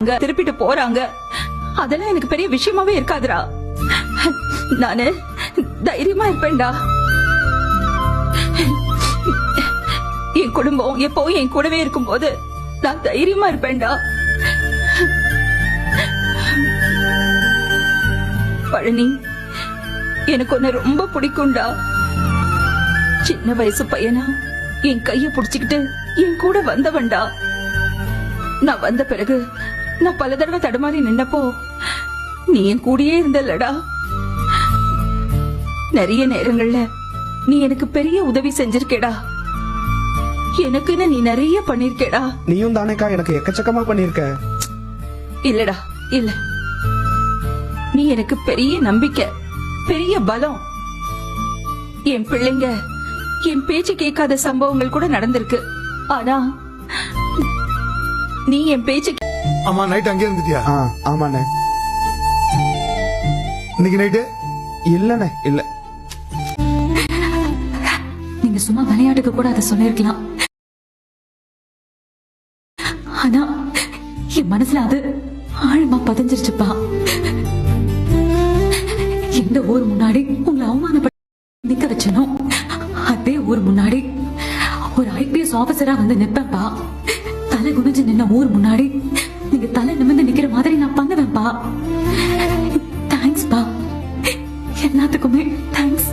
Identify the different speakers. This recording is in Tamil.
Speaker 1: திருப்பிட்டு போறாங்க. அதெல்லாம் எனக்கு பெரிய விஷயமாவே இருக்காதுடா. நானு தைரியமா இருப்பேன்டா. என் குடும்பம் எப்பவும் என் கூடவே இருக்கும்போது நான் தைரியமா இருப்பேன்டா. பழனி, எனக்கு உன்னை ரொம்ப பிடிக்கும்டா. சின்ன வயசு பையனா என் கைய புடிச்சுக்கிட்டு என் கூட வந்தவன்டா. நான் வந்த பிறகு நான் பல தடவை தடுமாறி நின்னப்போ நீ என் கூடயே இருந்தல்லடா. நிறைய நேரங்கள்ல நீ எனக்கு பெரிய உதவி செஞ்சிருக்கேடா. எனக்குன்னு நீ நிறைய பண்ணிருக்கேடா.
Speaker 2: நீயும் தானேக்கா எனக்கு எக்கச்சக்கமா பண்ணிருக்க.
Speaker 1: இல்லடா, இல்ல. நீ எனக்கு பெரிய நம்பிக்கை, பெரிய பலம். என் பிள்ளைங்க என் பேச்சு கேட்காத சம்பவங்கள் கூட நடந்திருக்கு. ஆனா நீ என் பேச்சு.
Speaker 3: அம்மா நைட் அங்கே இருந்துட்டியா?
Speaker 2: ஆமாண்ணே.
Speaker 3: இன்னைக்கு நைட்டு
Speaker 2: இல்லண்ணே, இல்ல.
Speaker 4: நீங்க சும்மா விளையாட்டுக்கு கூட அதை சொல்லிருக்கலாம். ஆனா என் மனசுல அது ஆழமா பதிஞ்சிருச்சுப்பா. எந்த ஊர் முன்னாடி உங்களை அவமானப்பட்டு நிக்க வச்சனோ அதே ஊர் முன்னாடி ஒரு IPS ஆபீசரா வந்து நிப்பேன்பா. தலை குனிஞ்சு நின்ன ஊர் முன்னாடி நீங்க தலை நிமிர்ந்து நிக்கிற மாதிரி நான் பண்ணுவேன்பா. தேங்க்ஸ் பா, எல்லாத்துக்குமே தேங்க்ஸ்.